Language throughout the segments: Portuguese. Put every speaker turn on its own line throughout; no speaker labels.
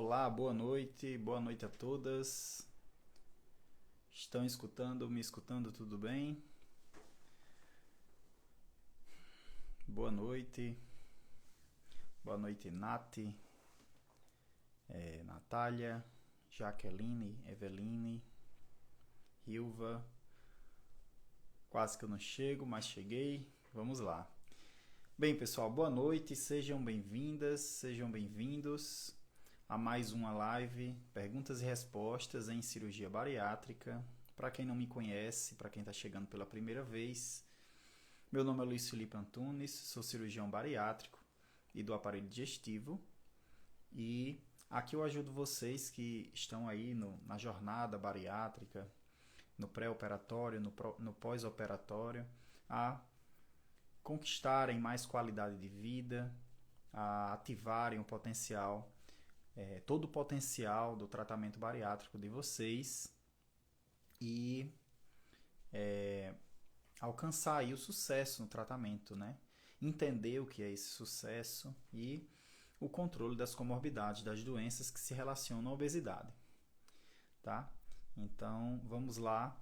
Olá, boa noite a todas. Estão me escutando, tudo bem? Boa noite, Nath, Natália, Jaqueline, Eveline, Hilva. Quase que eu não chego, mas cheguei. Vamos lá. Bem, pessoal, boa noite, sejam bem-vindas, sejam bem-vindos a mais uma live, perguntas e respostas em cirurgia bariátrica. Para quem não me conhece, para quem está chegando pela primeira vez, meu nome é Luiz Felipe Antunes, sou cirurgião bariátrico e do aparelho digestivo. E aqui eu ajudo vocês que estão aí na jornada bariátrica, no pré-operatório, no pós-operatório, a conquistarem mais qualidade de vida, a ativarem o potencial, todo o potencial do tratamento bariátrico de vocês e alcançar aí o sucesso no tratamento, né? Entender o que é esse sucesso e o controle das comorbidades, das doenças que se relacionam à obesidade, tá? Então, vamos lá.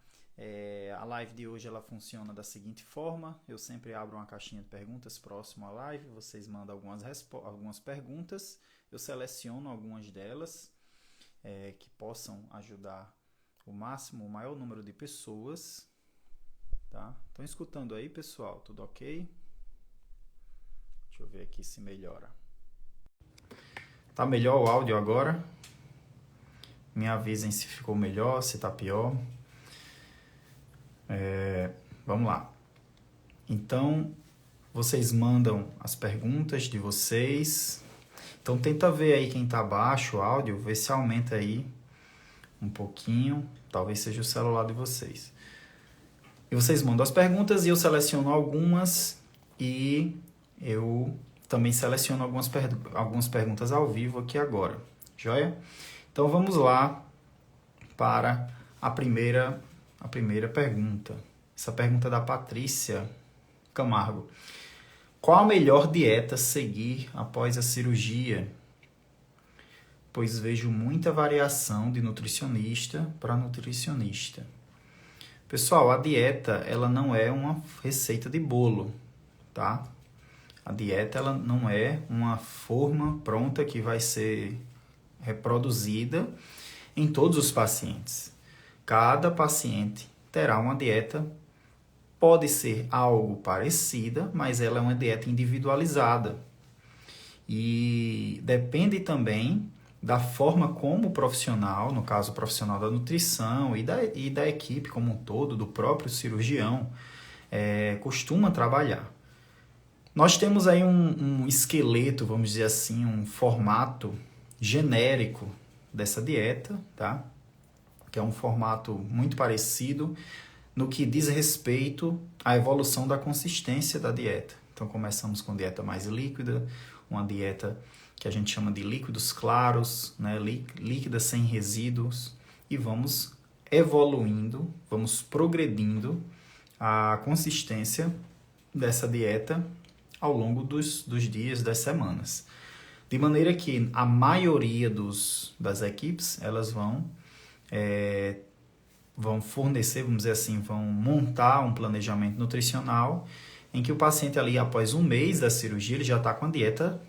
A live de hoje ela funciona da seguinte forma: eu sempre abro uma caixinha de perguntas próximo à live, vocês mandam algumas perguntas, eu seleciono algumas delas que possam ajudar o maior número de pessoas, tá? Estão escutando aí, pessoal? Tudo ok? Deixa eu ver aqui se melhora. Tá melhor o áudio agora? Me avisem se ficou melhor, se tá pior. Vamos lá. Então, vocês mandam as perguntas de vocês. Então, tenta ver aí quem tá abaixo o áudio, vê se aumenta aí um pouquinho. Talvez seja o celular de vocês. E vocês mandam as perguntas e eu seleciono algumas e eu também seleciono algumas perguntas ao vivo aqui agora. Joia? Então, vamos lá para a primeira pergunta. Essa pergunta é da Patrícia Camargo. Qual a melhor dieta seguir após a cirurgia? Pois vejo muita variação de nutricionista para nutricionista. Pessoal, a dieta ela não é uma receita de bolo, tá? A dieta ela não é uma forma pronta que vai ser reproduzida em todos os pacientes. Cada paciente terá uma dieta, pode ser algo parecida, mas ela é uma dieta individualizada. E depende também da forma como o profissional, no caso o profissional da nutrição e da equipe como um todo, do próprio cirurgião, costuma trabalhar. Nós temos aí um esqueleto, vamos dizer assim, um formato genérico dessa dieta, tá? Que é um formato muito parecido no que diz respeito à evolução da consistência da dieta. Então, começamos com dieta mais líquida, uma dieta que a gente chama de líquidos claros, né? Líquida sem resíduos, e vamos evoluindo, vamos progredindo a consistência dessa dieta ao longo dos dias, das semanas. De maneira que a maioria das equipes, elas vão fornecer, vamos dizer assim, vão montar um planejamento nutricional em que o paciente ali, após um mês da cirurgia, ele já está com a dieta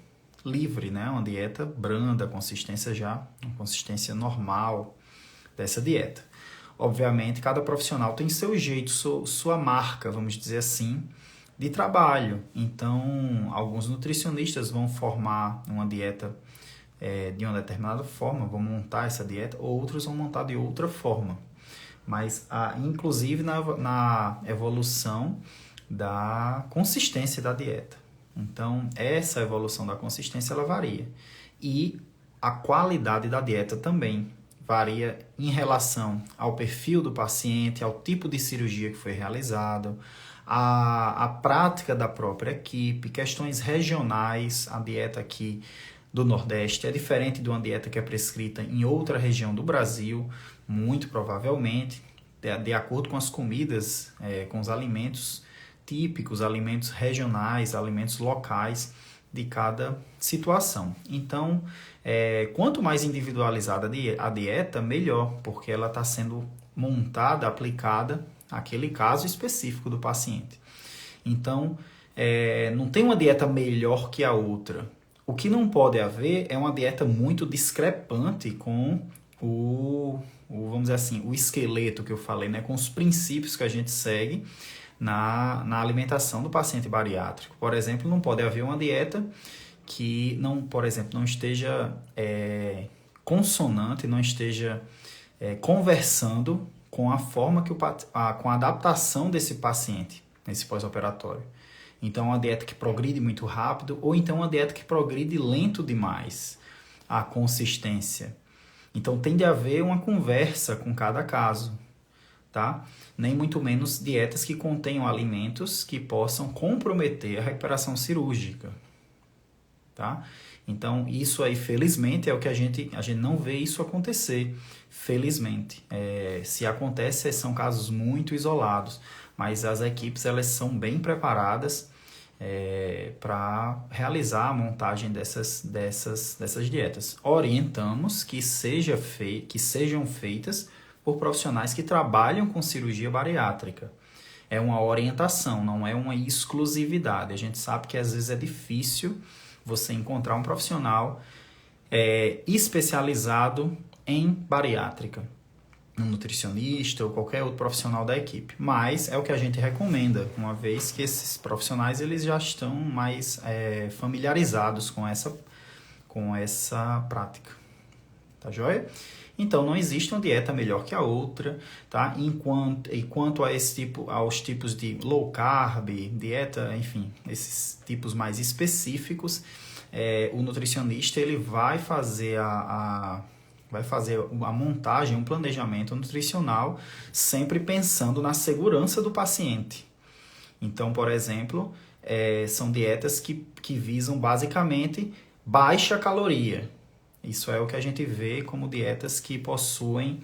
livre, né? Uma dieta branda, uma consistência normal dessa dieta. Obviamente, cada profissional tem seu jeito, sua marca, vamos dizer assim, de trabalho. Então, alguns nutricionistas vão formar uma dieta de uma determinada forma, vão montar essa dieta, outros vão montar de outra forma. Mas, inclusive, na evolução da consistência da dieta. Então, essa evolução da consistência, ela varia. E a qualidade da dieta também varia em relação ao perfil do paciente, ao tipo de cirurgia que foi realizado, a prática da própria equipe, questões regionais. A dieta aqui do Nordeste é diferente de uma dieta que é prescrita em outra região do Brasil, muito provavelmente, de acordo com as comidas, com os alimentos típicos, alimentos regionais, alimentos locais de cada situação. Então, quanto mais individualizada a dieta, melhor, porque ela está sendo montada, aplicada àquele caso específico do paciente. Então, não tem uma dieta melhor que a outra. O que não pode haver é uma dieta muito discrepante com vamos dizer assim, o esqueleto que eu falei, né? Com os princípios que a gente segue na alimentação do paciente bariátrico. Por exemplo, não pode haver uma dieta que não esteja consonante, não esteja conversando com a forma com a adaptação desse paciente nesse pós-operatório. Então, uma dieta que progride muito rápido ou então uma dieta que progride lento demais a consistência. Então, tem de haver uma conversa com cada caso, tá? Nem muito menos dietas que contenham alimentos que possam comprometer a recuperação cirúrgica, tá? Então, isso aí, felizmente, é o que a gente não vê isso acontecer, felizmente. Se acontece, são casos muito isolados, mas as equipes, elas são bem preparadas para realizar a montagem dessas dietas. Orientamos que sejam feitas por profissionais que trabalham com cirurgia bariátrica. É uma orientação, não é uma exclusividade. A gente sabe que às vezes é difícil você encontrar um profissional especializado em bariátrica, um nutricionista ou qualquer outro profissional da equipe. Mas é o que a gente recomenda, uma vez que esses profissionais eles já estão mais familiarizados com essa prática. Tá joia? Então, não existe uma dieta melhor que a outra, tá? Quanto aos tipos de low carb, dieta, enfim, esses tipos mais específicos, o nutricionista ele vai fazer a montagem, um planejamento nutricional, sempre pensando na segurança do paciente. Então, por exemplo, são dietas que visam basicamente baixa caloria. Isso é o que a gente vê como dietas que possuem,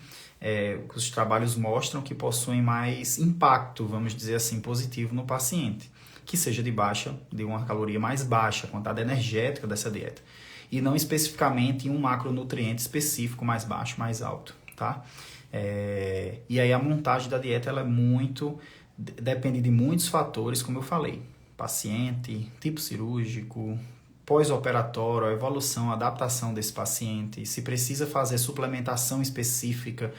os trabalhos mostram que possuem mais impacto, vamos dizer assim, positivo no paciente, que seja de uma caloria mais baixa, a quantidade energética dessa dieta, e não especificamente em um macronutriente específico mais baixo, mais alto, tá? E aí a montagem da dieta, ela depende de muitos fatores, como eu falei, paciente, tipo cirúrgico, pós-operatório, a evolução, a adaptação desse paciente, se precisa fazer suplementação específica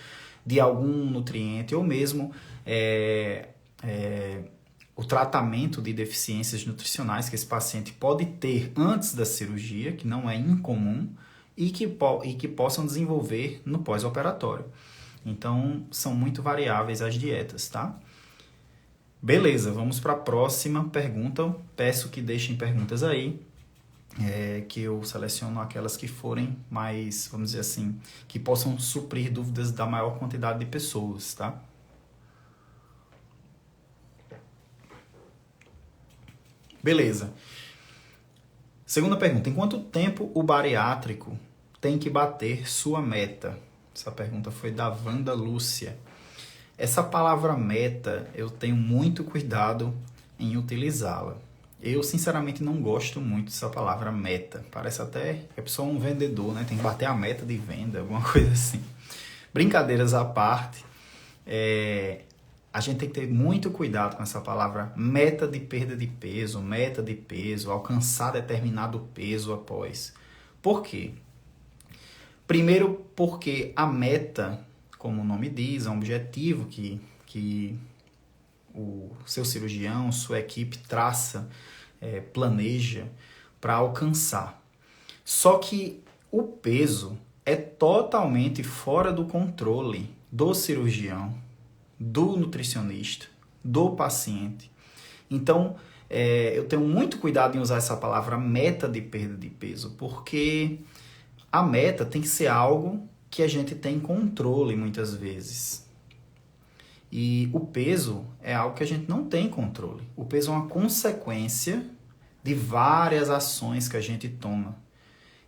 de algum nutriente, ou mesmo o tratamento de deficiências nutricionais que esse paciente pode ter antes da cirurgia, que não é incomum, e que possam desenvolver no pós-operatório. Então, são muito variáveis as dietas, tá? Beleza, vamos para a próxima pergunta. Peço que deixem perguntas aí, que eu seleciono aquelas que forem mais, vamos dizer assim, que possam suprir dúvidas da maior quantidade de pessoas, tá? Beleza. Segunda pergunta. Em quanto tempo o bariátrico tem que bater sua meta? Essa pergunta foi da Wanda Lúcia. Essa palavra meta, eu tenho muito cuidado em utilizá-la. Eu, sinceramente, não gosto muito dessa palavra meta. Parece até que a pessoa é um vendedor, né? Tem que bater a meta de venda, alguma coisa assim. Brincadeiras à parte, a gente tem que ter muito cuidado com essa palavra meta de perda de peso, meta de peso, alcançar determinado peso após. Por quê? Primeiro, porque a meta, como o nome diz, é um objetivo que o seu cirurgião, sua equipe traça, planeja para alcançar. Só que o peso é totalmente fora do controle do cirurgião, do nutricionista, do paciente. Então, eu tenho muito cuidado em usar essa palavra meta de perda de peso, porque a meta tem que ser algo que a gente tem controle muitas vezes. E o peso é algo que a gente não tem controle. O peso é uma consequência de várias ações que a gente toma.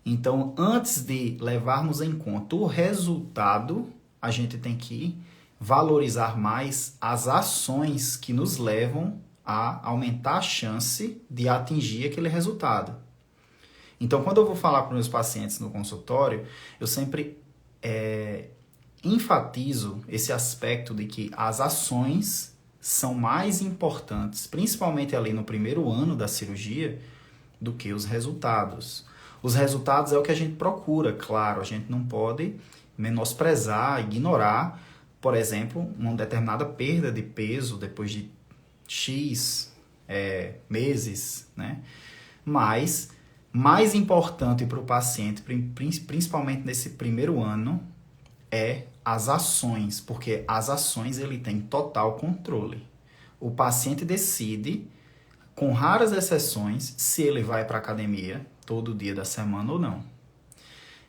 Então, antes de levarmos em conta o resultado, a gente tem que valorizar mais as ações que nos levam a aumentar a chance de atingir aquele resultado. Então, quando eu vou falar para os meus pacientes no consultório, eu sempre enfatizo esse aspecto de que as ações são mais importantes, principalmente ali no primeiro ano da cirurgia, do que os resultados. Os resultados é o que a gente procura, claro, a gente não pode menosprezar, ignorar, por exemplo, uma determinada perda de peso depois de X meses, né? Mas mais importante para o paciente, principalmente nesse primeiro ano, é as ações, porque as ações ele tem total controle. O paciente decide, com raras exceções, se ele vai para a academia todo dia da semana ou não.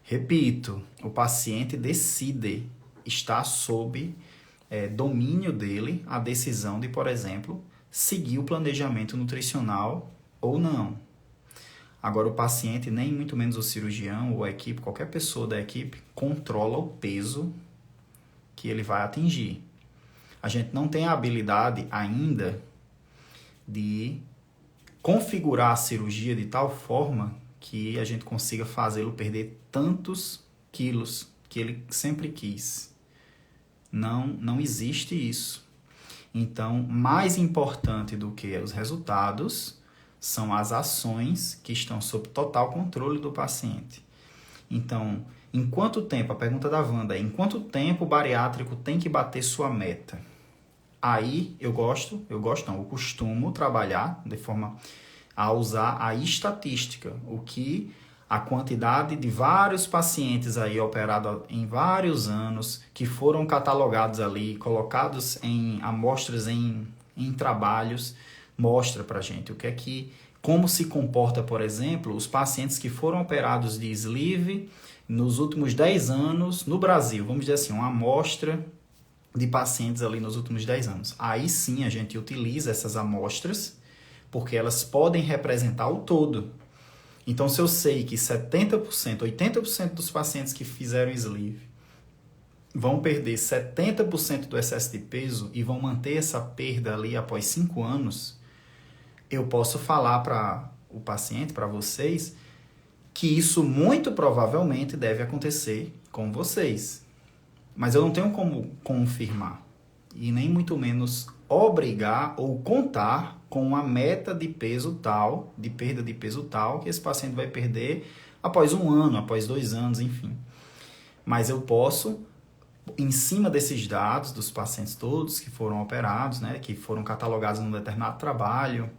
Repito, o paciente decide, está sob domínio dele a decisão de, por exemplo, seguir o planejamento nutricional ou não. Agora, o paciente, nem muito menos o cirurgião ou a equipe, qualquer pessoa da equipe, controla o peso que ele vai atingir. A gente não tem a habilidade ainda de configurar a cirurgia de tal forma que a gente consiga fazê-lo perder tantos quilos que ele sempre quis. Não existe isso. Então, mais importante do que os resultados são as ações que estão sob total controle do paciente. Então, em quanto tempo, a pergunta da Wanda é, em quanto tempo o bariátrico tem que bater sua meta? Aí eu costumo trabalhar de forma a usar a estatística, a quantidade de vários pacientes aí operados em vários anos, que foram catalogados ali, colocados em amostras em trabalhos, mostra pra gente como se comporta, por exemplo, os pacientes que foram operados de sleeve nos últimos 10 anos no Brasil. Vamos dizer assim, uma amostra de pacientes ali nos últimos 10 anos. Aí sim a gente utiliza essas amostras, porque elas podem representar o todo. Então, se eu sei que 70%, 80% dos pacientes que fizeram sleeve vão perder 70% do excesso de peso e vão manter essa perda ali após 5 anos, eu posso falar para o paciente, para vocês, que isso muito provavelmente deve acontecer com vocês. Mas eu não tenho como confirmar e nem muito menos obrigar ou contar com uma meta de peso tal, de perda de peso tal, que esse paciente vai perder após 1 ano, após 2 anos, enfim. Mas eu posso, em cima desses dados dos pacientes todos que foram operados, né, que foram catalogados num determinado trabalho,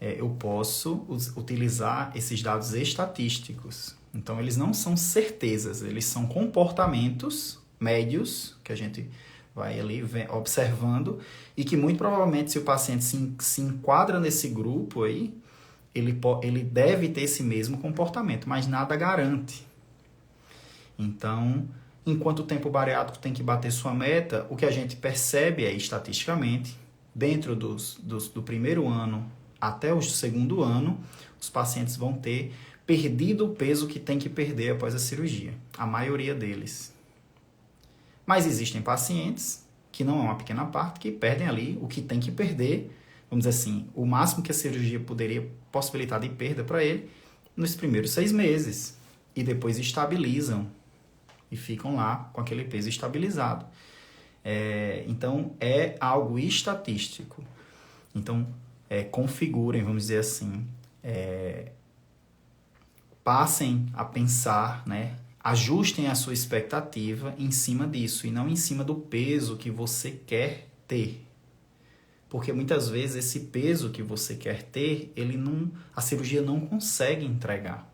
eu posso utilizar esses dados estatísticos. Então, eles não são certezas, eles são comportamentos médios que a gente vai ali observando e que muito provavelmente, se o paciente se enquadra nesse grupo aí, ele deve ter esse mesmo comportamento, mas nada garante. Então, em quanto tempo o bariátrico tem que bater sua meta, o que a gente percebe estatisticamente, dentro do primeiro ano até o segundo ano, os pacientes vão ter perdido o peso que tem que perder após a cirurgia, a maioria deles. Mas existem pacientes, que não é uma pequena parte, que perdem ali o que tem que perder, vamos dizer assim, o máximo que a cirurgia poderia possibilitar de perda para ele nos primeiros 6 meses. E depois estabilizam e ficam lá com aquele peso estabilizado. Então, é algo estatístico. Então, configurem, vamos dizer assim, passem a pensar, né? Ajustem a sua expectativa em cima disso e não em cima do peso que você quer ter. Porque muitas vezes esse peso que você quer ter, a cirurgia não consegue entregar.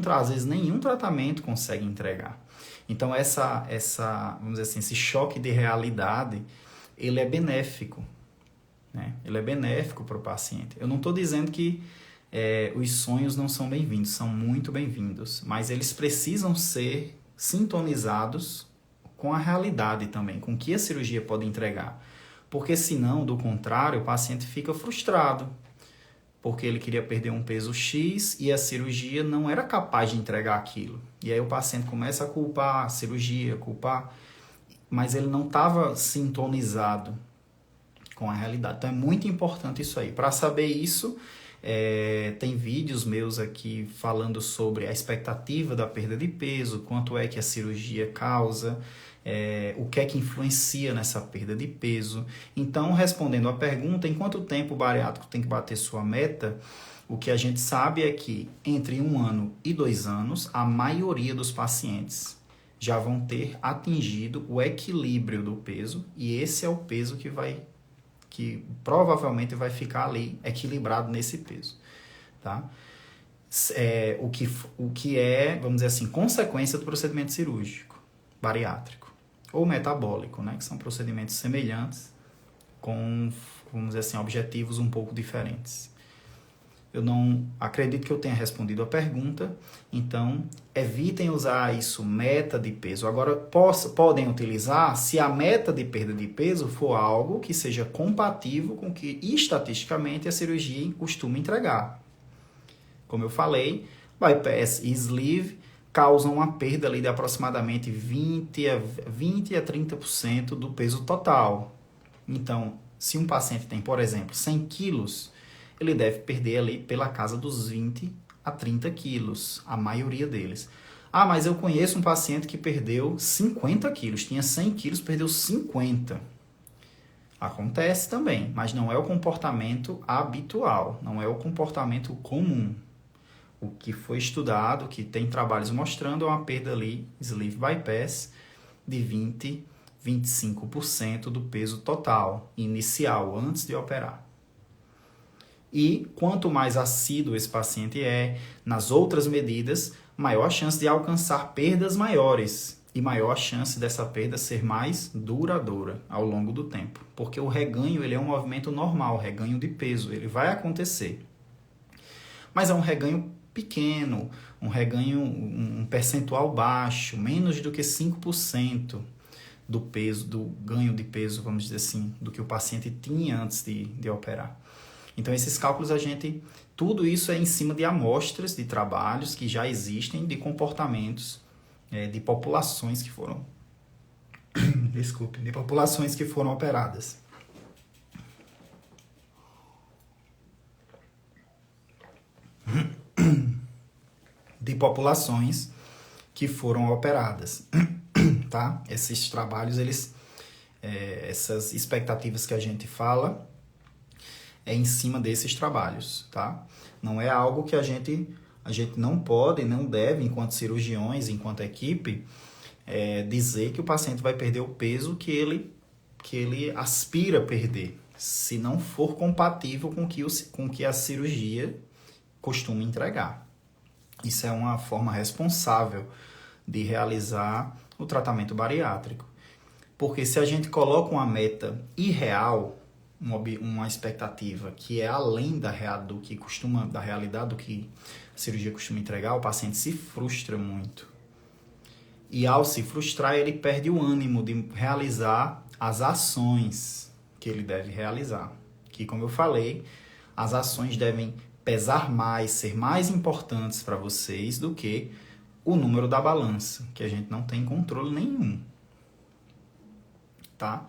Às vezes nenhum tratamento consegue entregar. Então vamos dizer assim, esse choque de realidade, ele é benéfico, né? Ele é benéfico para o paciente. Eu não estou dizendo que os sonhos não são bem-vindos, são muito bem-vindos, mas eles precisam ser sintonizados com a realidade também, com o que a cirurgia pode entregar. Porque senão, do contrário, o paciente fica frustrado, porque ele queria perder um peso X e a cirurgia não era capaz de entregar aquilo. E aí o paciente começa a culpar a cirurgia, mas ele não estava sintonizado com a realidade. Então é muito importante isso aí. Para saber isso, Tem vídeos meus aqui falando sobre a expectativa da perda de peso, quanto é que a cirurgia causa, o que é que influencia nessa perda de peso. Então, respondendo à pergunta, em quanto tempo o bariátrico tem que bater sua meta, o que a gente sabe é que entre 1 ano e 2 anos, a maioria dos pacientes já vão ter atingido o equilíbrio do peso, e esse é o peso que provavelmente vai ficar ali equilibrado nesse peso, tá? O que é, vamos dizer assim, consequência do procedimento cirúrgico, bariátrico, ou metabólico, né? Que são procedimentos semelhantes com, vamos dizer assim, objetivos um pouco diferentes. Eu não acredito que eu tenha respondido a pergunta, então evitem usar isso, meta de peso. Agora, podem utilizar se a meta de perda de peso for algo que seja compatível com o que estatisticamente a cirurgia costuma entregar. Como eu falei, bypass e sleeve causam uma perda ali de aproximadamente 20 a 30% do peso total. Então, se um paciente tem, por exemplo, 100 quilos, ele deve perder ali pela casa dos 20 a 30 quilos, a maioria deles. Ah, mas eu conheço um paciente que perdeu 50 quilos, tinha 100 quilos, perdeu 50. Acontece também, mas não é o comportamento habitual, não é o comportamento comum. O que foi estudado, que tem trabalhos mostrando, é uma perda ali, sleeve bypass, de 20, 25% do peso total, inicial, antes de operar. E quanto mais assíduo esse paciente é nas outras medidas, maior a chance de alcançar perdas maiores e maior a chance dessa perda ser mais duradoura ao longo do tempo. Porque o reganho ele é um movimento normal, reganho de peso, ele vai acontecer. Mas é um reganho pequeno, um reganho, um percentual baixo, menos do que 5% do peso, do ganho de peso, vamos dizer assim, do que o paciente tinha antes de operar. Então, esses cálculos, tudo isso é em cima de amostras de trabalhos que já existem de comportamentos de populações que foram, de populações que foram operadas. De populações que foram operadas, tá? Esses trabalhos, essas expectativas que a gente fala, é em cima desses trabalhos, tá? Não é algo que a gente não pode, não deve, enquanto cirurgiões, enquanto equipe, dizer que o paciente vai perder o peso que ele aspira a perder, se não for compatível com o que a cirurgia costuma entregar. Isso é uma forma responsável de realizar o tratamento bariátrico. Porque se a gente coloca uma meta irreal, uma expectativa que é além da realidade do que a cirurgia costuma entregar, o paciente se frustra muito. E ao se frustrar, ele perde o ânimo de realizar as ações que ele deve realizar. Que, como eu falei, as ações devem pesar mais, ser mais importantes para vocês do que o número da balança, que a gente não tem controle nenhum. Tá?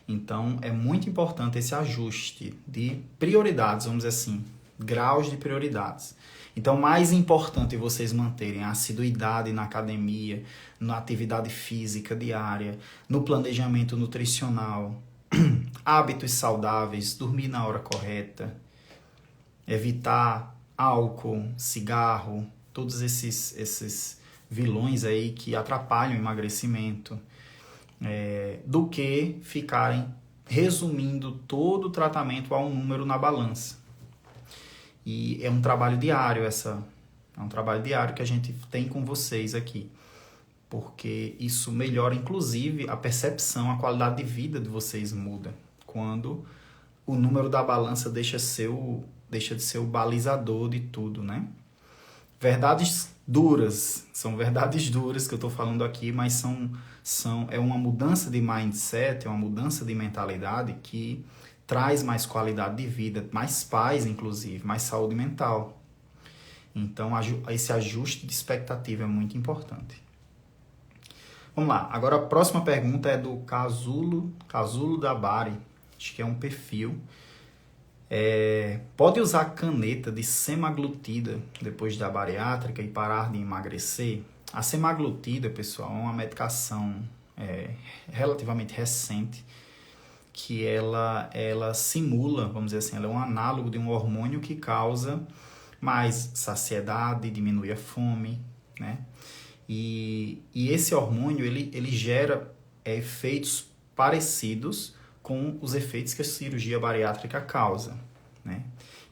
Então, é muito importante esse ajuste de prioridades, vamos dizer assim, graus de prioridades. Então, mais importante vocês manterem a assiduidade na academia, na atividade física diária, no planejamento nutricional, hábitos saudáveis, dormir na hora correta, evitar álcool, cigarro, todos esses vilões aí que atrapalham o emagrecimento, do que ficarem resumindo todo o tratamento a um número na balança. E é um trabalho diário é um trabalho diário que a gente tem com vocês aqui, porque isso melhora inclusive a percepção, a qualidade de vida de vocês muda, quando o número da balança deixa de ser o balizador de tudo, né? Verdades duras, são verdades duras que eu estou falando aqui, mas é uma mudança de mindset, é uma mudança de mentalidade que traz mais qualidade de vida, mais paz, inclusive, mais saúde mental. Então, esse ajuste de expectativa é muito importante. Vamos lá, agora a próxima pergunta é do Casulo da Bari, acho que é um perfil. Pode usar caneta de semaglutida depois da bariátrica e parar de emagrecer? A semaglutida, pessoal, é uma medicação relativamente recente que ela simula, vamos dizer assim, ela é um análogo de um hormônio que causa mais saciedade, diminui a fome, né? E esse hormônio, ele gera efeitos parecidos com os efeitos que a cirurgia bariátrica causa, né?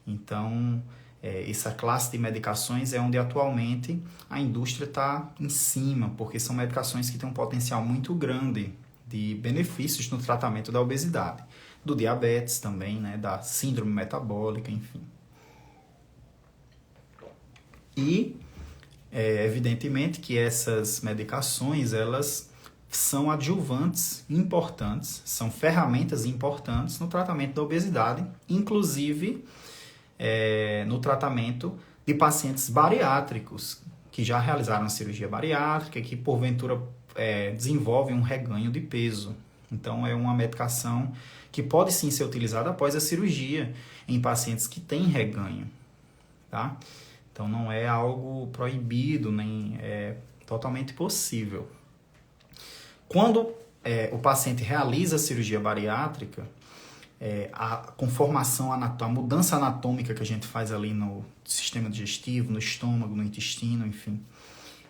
Então, essa classe de medicações é onde atualmente a indústria está em cima, porque são medicações que têm um potencial muito grande de benefícios no tratamento da obesidade, do diabetes também, né, da síndrome metabólica, enfim. E, evidentemente, que essas medicações, elas são adjuvantes importantes, são ferramentas importantes no tratamento da obesidade, inclusive no tratamento de pacientes bariátricos que já realizaram a cirurgia bariátrica, que porventura desenvolvem um reganho de peso. Então, é uma medicação que pode sim ser utilizada após a cirurgia em pacientes que têm reganho, tá? Então, não é algo proibido, nem é totalmente possível. Quando o paciente realiza a cirurgia bariátrica, a conformação, a mudança anatômica que a gente faz ali no sistema digestivo, no estômago, no intestino, enfim,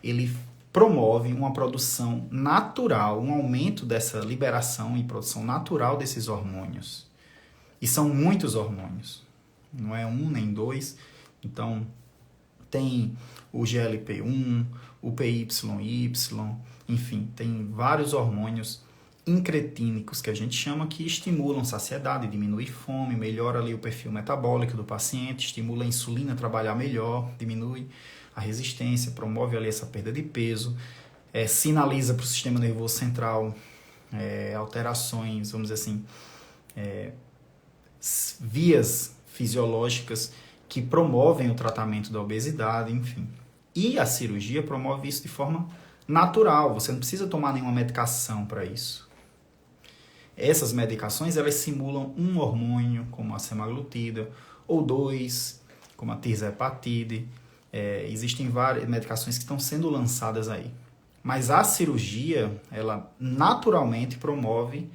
ele promove uma produção natural, um aumento dessa liberação e produção natural desses hormônios. E são muitos hormônios, não é um nem dois. Então, tem o GLP-1, o PYY, enfim, tem vários hormônios incretínicos que a gente chama, que estimulam saciedade, diminui fome, melhora ali o perfil metabólico do paciente, estimula a insulina a trabalhar melhor, diminui a resistência, promove ali essa perda de peso, sinaliza para o sistema nervoso central alterações, vamos dizer assim, vias fisiológicas que promovem o tratamento da obesidade, enfim. E a cirurgia promove isso de forma natural, você não precisa tomar nenhuma medicação para isso. Essas medicações, elas simulam um hormônio, como a semaglutida, ou dois, como a tirzepatide. Existem várias medicações que estão sendo lançadas aí. Mas a cirurgia, ela naturalmente promove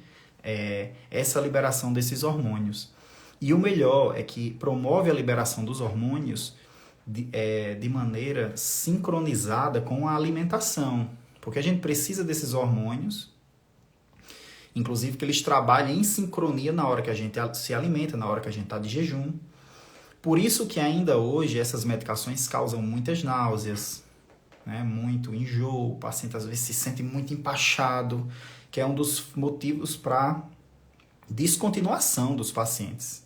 essa liberação desses hormônios. E o melhor é que promove a liberação dos hormônios de maneira sincronizada com a alimentação. Porque a gente precisa desses hormônios, inclusive que eles trabalhem em sincronia na hora que a gente se alimenta, na hora que a gente está de jejum. Por isso que ainda hoje essas medicações causam muitas náuseas, né? Muito enjoo, o paciente às vezes se sente muito empachado, que é um dos motivos para descontinuação dos pacientes.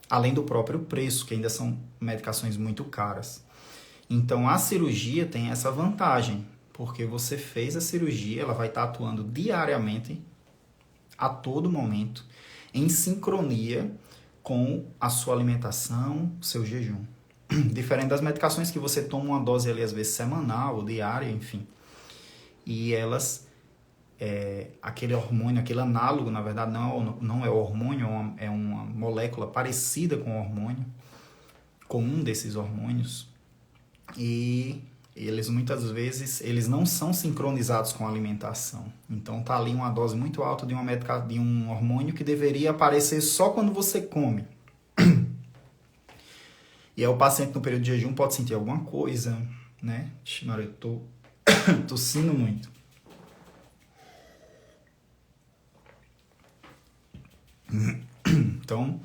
Além do próprio preço, que ainda são medicações muito caras. Então, a cirurgia tem essa vantagem, porque você fez a cirurgia, ela vai estar atuando diariamente, a todo momento, em sincronia com a sua alimentação, seu jejum. Diferente das medicações que você toma uma dose ali, às vezes semanal ou diária, enfim. E elas, aquele hormônio, aquele análogo, na verdade, não é o hormônio, é uma molécula parecida com o hormônio, com um desses hormônios. E eles muitas vezes não são sincronizados com a alimentação. Então tá ali uma dose muito alta de um hormônio que deveria aparecer só quando você come. E aí o paciente no período de jejum pode sentir alguma coisa, né? Ixi, Maria, eu tô tossindo muito. Então,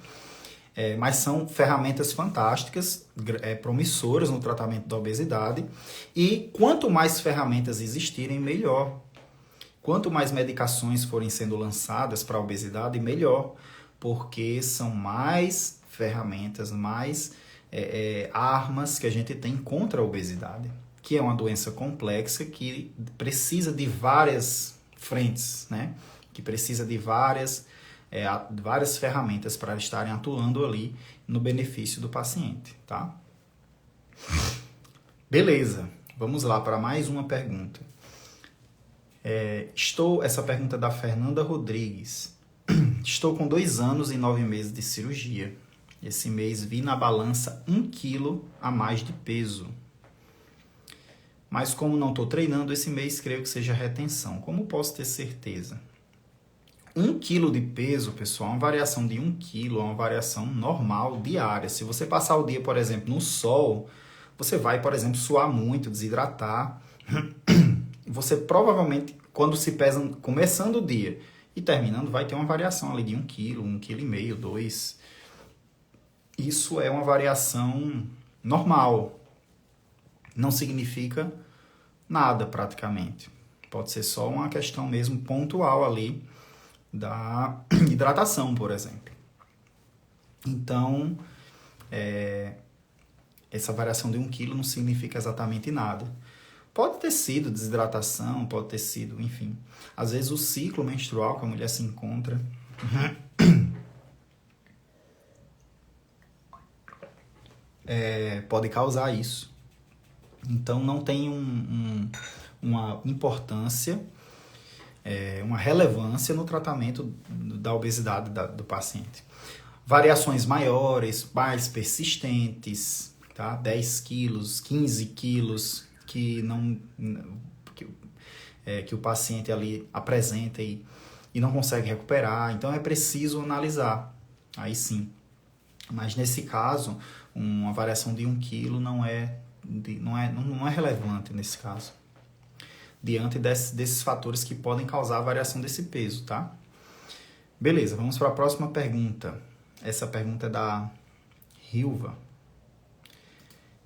mas são ferramentas fantásticas, promissoras no tratamento da obesidade. E quanto mais ferramentas existirem, melhor. Quanto mais medicações forem sendo lançadas para a obesidade, melhor. Porque são mais ferramentas, mais armas que a gente tem contra a obesidade, que é uma doença complexa que precisa de várias frentes, né? Que precisa de várias ferramentas para estarem atuando ali no benefício do paciente, tá? Beleza, vamos lá para mais uma pergunta. Essa pergunta é da Fernanda Rodrigues. Estou com 2 anos e 9 meses de cirurgia. Esse mês vi na balança 1 quilo a mais de peso. Mas como não estou treinando esse mês, creio que seja retenção. Como posso ter certeza? 1 quilo de peso, pessoal, uma variação de 1 quilo é uma variação normal diária. Se você passar o dia, por exemplo, no sol, você vai, por exemplo, suar muito, desidratar. Você provavelmente, quando se pesa começando o dia e terminando, vai ter uma variação ali de 1 quilo, 1,5 kg, 2. Isso é uma variação normal. Não significa nada praticamente. Pode ser só uma questão mesmo pontual ali da hidratação, por exemplo. Então, essa variação de 1 quilo não significa exatamente nada. Pode ter sido desidratação, pode ter sido, enfim. Às vezes o ciclo menstrual que a mulher se encontra pode causar isso. Então não tem uma importância, uma relevância no tratamento da obesidade do paciente. Variações maiores, mais persistentes, tá? 10 quilos, 15 quilos, que o paciente ali apresenta e não consegue recuperar. Então é preciso analisar, aí sim. Mas nesse caso, uma variação de 1 quilo não é relevante nesse caso, diante desses fatores que podem causar a variação desse peso, tá? Beleza, vamos para a próxima pergunta. Essa pergunta é da Hilva.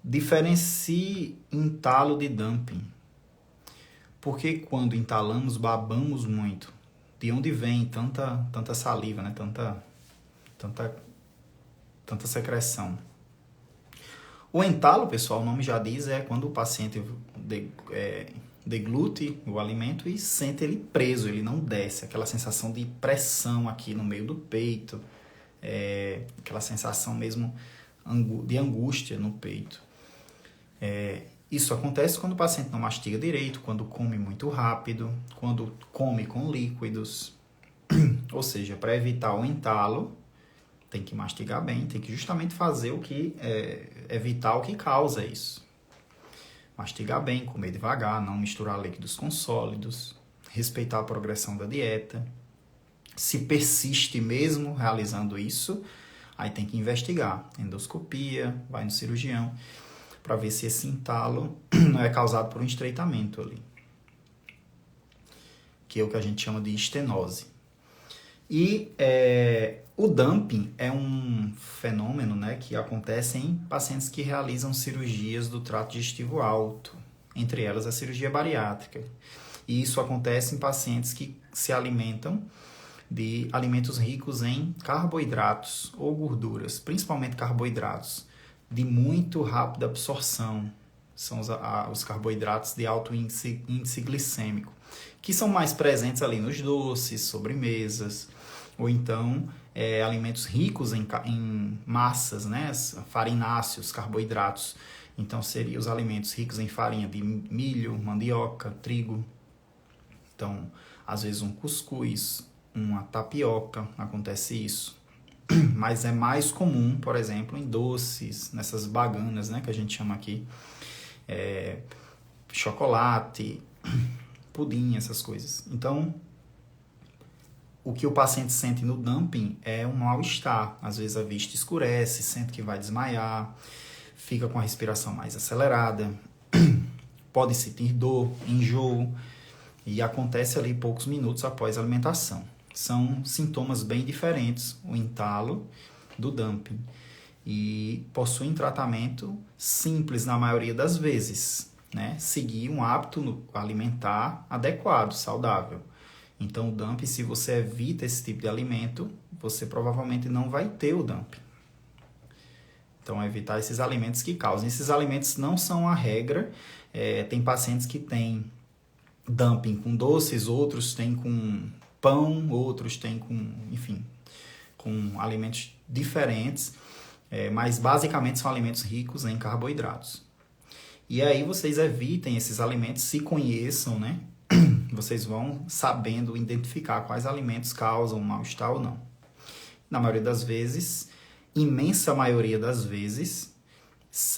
Diferencie entalo de dumping. Porque quando entalamos, babamos muito. De onde vem tanta saliva, né? Tanta secreção. O entalo, pessoal, o nome já diz, é quando o paciente deglute o alimento e sente ele preso, ele não desce. Aquela sensação de pressão aqui no meio do peito, aquela sensação mesmo de angústia no peito. Isso acontece quando o paciente não mastiga direito, quando come muito rápido, quando come com líquidos. Ou seja, para evitar o entalo, tem que mastigar bem, tem que justamente fazer o que evitar o que causa isso. Mastigar bem, comer devagar, não misturar líquidos com sólidos, respeitar a progressão da dieta. Se persiste mesmo realizando isso, aí tem que investigar. Endoscopia, vai no cirurgião, para ver se esse entalo não é causado por um estreitamento ali, que é o que a gente chama de estenose. E o dumping é um fenômeno, né, que acontece em pacientes que realizam cirurgias do trato digestivo alto, entre elas a cirurgia bariátrica. E isso acontece em pacientes que se alimentam de alimentos ricos em carboidratos ou gorduras, principalmente carboidratos, de muito rápida absorção. São os carboidratos de alto índice glicêmico, que são mais presentes ali nos doces, sobremesas, ou então alimentos ricos em massas, né? Farináceos, carboidratos. Então, seriam os alimentos ricos em farinha de milho, mandioca, trigo. Então, às vezes um cuscuz, uma tapioca, acontece isso. Mas é mais comum, por exemplo, em doces, nessas baganas, né, que a gente chama aqui, chocolate, pudim, essas coisas. Então, o que o paciente sente no dumping é um mal-estar. Às vezes a vista escurece, sente que vai desmaiar, fica com a respiração mais acelerada, pode sentir dor, enjoo, e acontece ali poucos minutos após a alimentação. São sintomas bem diferentes, o entalo do dumping, e possuem tratamento simples na maioria das vezes, né? Seguir um hábito alimentar adequado, saudável. Então, o dumping, se você evita esse tipo de alimento, você provavelmente não vai ter o dumping. Então, evitar esses alimentos que causam. Esses alimentos não são a regra. Tem pacientes que têm dumping com doces, outros têm com pão, outros têm com, enfim, com alimentos diferentes, mas basicamente são alimentos ricos em carboidratos. E aí vocês evitem esses alimentos, se conheçam, né? Vocês vão sabendo identificar quais alimentos causam mal-estar ou não. Na maioria das vezes, imensa maioria das vezes,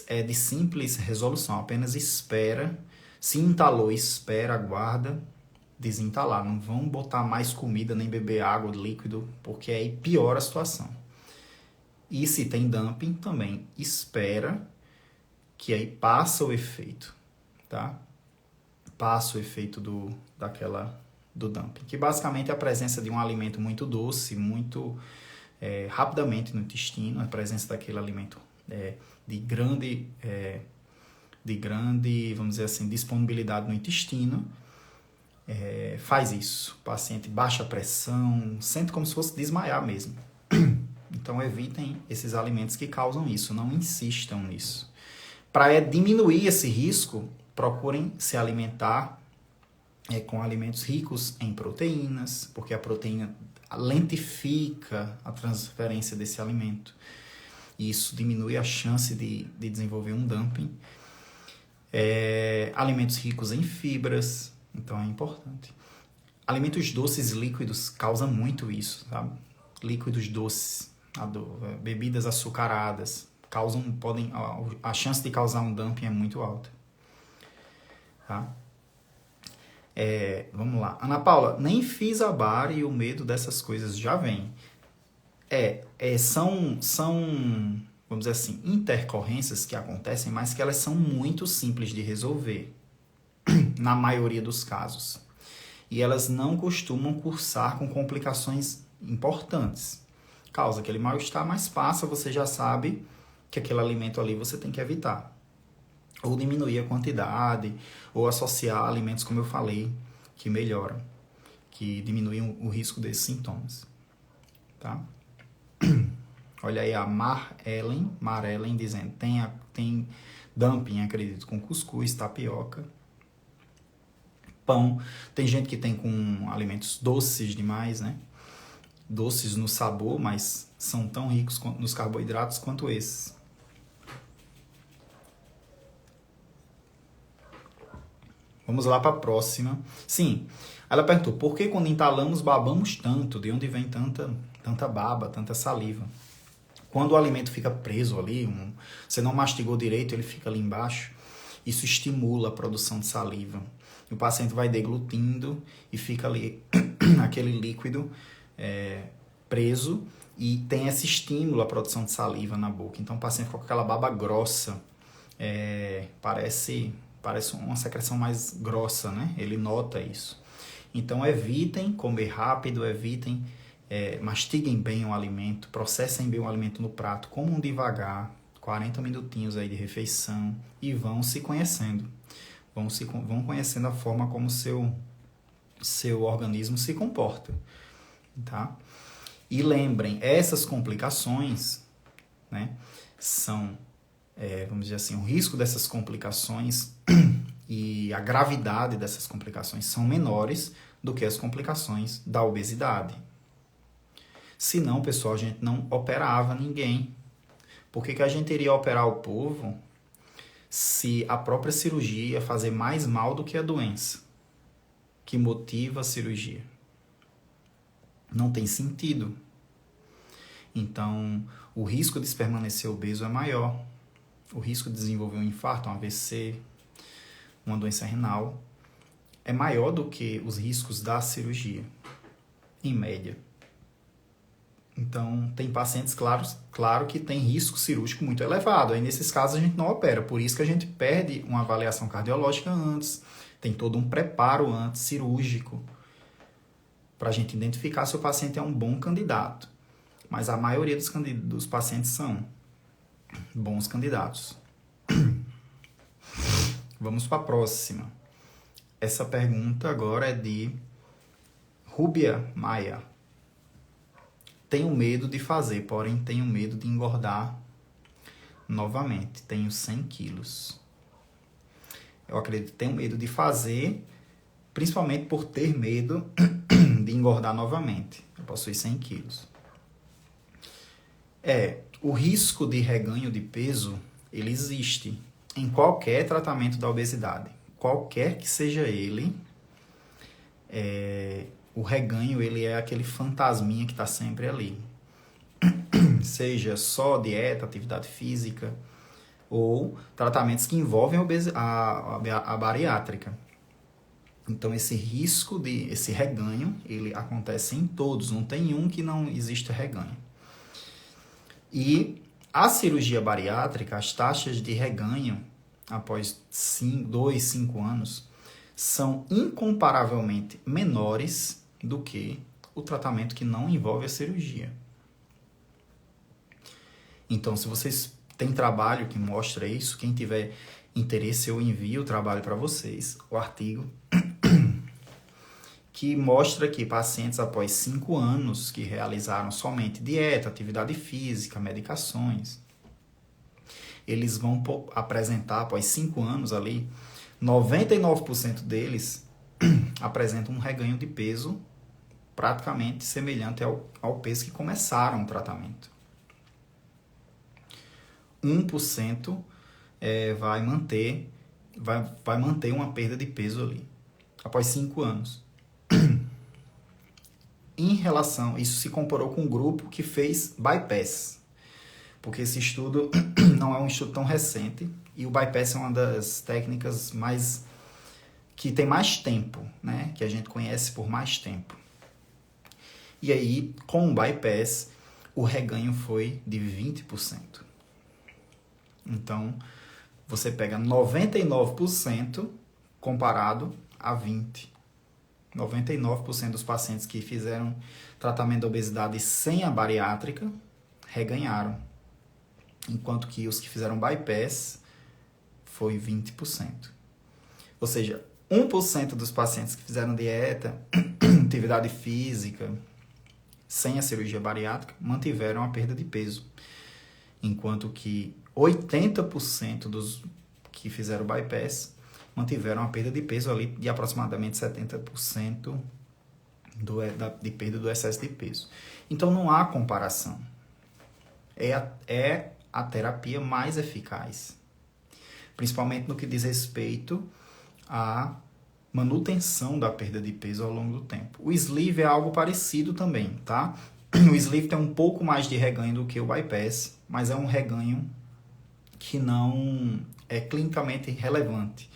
é de simples resolução. Apenas espera, se entalou, espera, aguarda desentalar. Não vão botar mais comida nem beber água, líquido, porque aí piora a situação. E se tem dumping, também espera, que aí passa o efeito, tá? Passa o efeito do dumping, que basicamente é a presença de um alimento muito doce, muito rapidamente no intestino, a presença daquele alimento de grande, vamos dizer assim, disponibilidade no intestino, faz isso. O paciente baixa a pressão, sente como se fosse desmaiar mesmo. Então evitem esses alimentos que causam isso, não insistam nisso. Para diminuir esse risco, procurem se alimentar com alimentos ricos em proteínas, porque a proteína lentifica a transferência desse alimento. E isso diminui a chance de desenvolver um dumping. Alimentos ricos em fibras, então é importante. Alimentos doces líquidos causam muito isso, sabe? Líquidos doces, bebidas açucaradas, a chance de causar um dumping é muito alta. Tá? Vamos lá. Ana Paula, nem fiz a bar e o medo dessas coisas já vem. São, vamos dizer assim, intercorrências que acontecem, mas que elas são muito simples de resolver, na maioria dos casos. E elas não costumam cursar com complicações importantes. Causa aquele mal-estar, mas passa, você já sabe que aquele alimento ali você tem que evitar. Ou diminuir a quantidade, ou associar alimentos, como eu falei, que melhoram, que diminuem o risco desses sintomas. Tá? Olha aí a Marellen dizendo, tem dumping, acredito, com cuscuz, tapioca, pão. Tem gente que tem com alimentos doces demais, né? Doces no sabor, mas são tão ricos nos carboidratos quanto esses. Vamos lá para a próxima. Sim, ela perguntou, por que quando entalamos babamos tanto? De onde vem tanta baba, tanta saliva? Quando o alimento fica preso ali, você não mastigou direito, ele fica ali embaixo, isso estimula a produção de saliva. E o paciente vai deglutindo e fica ali aquele líquido preso e tem esse estímulo à produção de saliva na boca. Então o paciente fica com aquela baba grossa, parece uma secreção mais grossa, né? Ele nota isso. Então evitem comer rápido, mastiguem bem o alimento, processem bem o alimento no prato, comam devagar, 40 minutinhos aí de refeição e vão se conhecendo. Vão conhecendo a forma como seu organismo se comporta, tá? E lembrem, essas complicações, né, são, vamos dizer assim, o risco dessas complicações e a gravidade dessas complicações são menores do que as complicações da obesidade. Senão, pessoal, a gente não operava ninguém. Por que a gente iria operar o povo se a própria cirurgia ia fazer mais mal do que a doença que motiva a cirurgia? Não tem sentido. Então, o risco de permanecer obeso é maior. O risco de desenvolver um infarto, um AVC, uma doença renal, é maior do que os riscos da cirurgia, em média. Então, tem pacientes, claro que tem risco cirúrgico muito elevado. Aí, nesses casos, a gente não opera. Por isso que a gente pede uma avaliação cardiológica antes. Tem todo um preparo antes, cirúrgico, para a gente identificar se o paciente é um bom candidato. Mas a maioria dos pacientes são bons candidatos. Vamos para a próxima. Essa pergunta agora é de Rúbia Maia. Tenho medo de fazer, porém tenho medo de engordar novamente. Tenho 100 quilos. Eu acredito que tenho medo de fazer, principalmente por ter medo de engordar novamente. Eu possuo 100 quilos. O risco de reganho de peso, ele existe em qualquer tratamento da obesidade. Qualquer que seja ele, o reganho, ele é aquele fantasminha que está sempre ali. seja só dieta, atividade física, ou tratamentos que envolvem a bariátrica. Então, esse reganho, ele acontece em todos, não tem um que não existe reganho. E a cirurgia bariátrica, as taxas de reganho após 2, 5 anos, são incomparavelmente menores do que o tratamento que não envolve a cirurgia. Então, se vocês têm trabalho que mostra isso, quem tiver interesse, eu envio o trabalho para vocês, o artigo, que mostra que pacientes após 5 anos que realizaram somente dieta, atividade física, medicações, eles vão apresentar, após 5 anos ali, 99% deles apresentam um reganho de peso praticamente semelhante ao peso que começaram o tratamento. 1% vai manter uma perda de peso ali, após 5 anos. Em relação, isso se comparou com um grupo que fez bypass, porque esse estudo não é um estudo tão recente, e o bypass é uma das técnicas que tem mais tempo, né? Que a gente conhece por mais tempo. E aí, com o bypass, o reganho foi de 20%. Então, você pega 99% comparado a 20%. 99% dos pacientes que fizeram tratamento de obesidade sem a bariátrica reganharam, enquanto que os que fizeram bypass foi 20%. Ou seja, 1% dos pacientes que fizeram dieta, atividade física, sem a cirurgia bariátrica, mantiveram a perda de peso, enquanto que 80% dos que fizeram bypass mantiveram a perda de peso ali de aproximadamente 70% de perda do excesso de peso. Então não há comparação. É a terapia mais eficaz, principalmente no que diz respeito à manutenção da perda de peso ao longo do tempo. O sleeve é algo parecido também, tá? O sleeve tem um pouco mais de reganho do que o bypass, mas é um reganho que não é clinicamente relevante.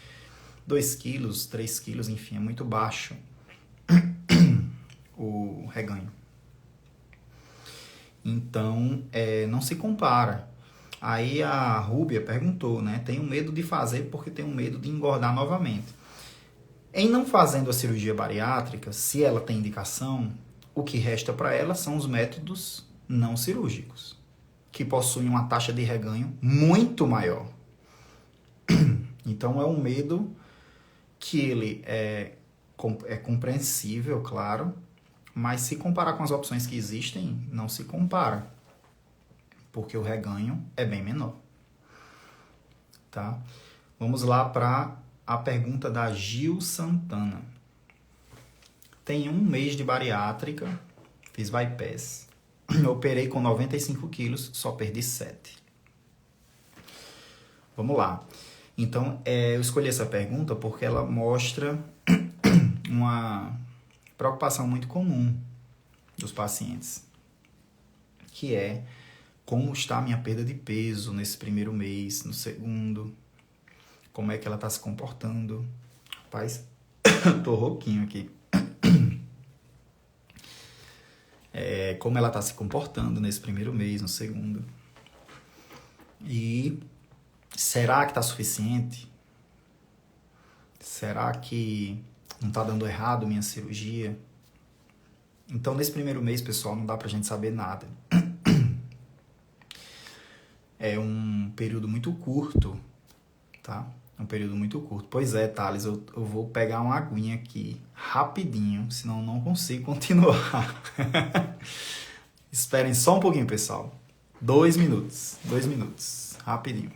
2 quilos, 3 quilos, enfim, é muito baixo o reganho. Então, não se compara. Aí a Rúbia perguntou, né? Tenho medo de fazer porque tenho medo de engordar novamente. Em não fazendo a cirurgia bariátrica, se ela tem indicação, o que resta para ela são os métodos não cirúrgicos, que possuem uma taxa de reganho muito maior. Então, é um medo que ele é compreensível, claro, mas se comparar com as opções que existem, não se compara, porque o reganho é bem menor. Tá? Vamos lá para a pergunta da Gil Santana. Tenho 1 mês de bariátrica, fiz bypass. Operei com 95 quilos, só perdi 7. Vamos lá. Então, eu escolhi essa pergunta porque ela mostra uma preocupação muito comum dos pacientes, que é como está a minha perda de peso nesse primeiro mês, no segundo, como é que ela está se comportando. Rapaz, tô rouquinho aqui. Como ela está se comportando nesse primeiro mês, no segundo. E será que está suficiente? Será que não está dando errado minha cirurgia? Então, nesse primeiro mês, pessoal, não dá pra gente saber nada. É um período muito curto, tá? É um período muito curto. Pois é, Thales, eu vou pegar uma aguinha aqui, rapidinho, senão eu não consigo continuar. Esperem só um pouquinho, pessoal. 2 minutos, rapidinho.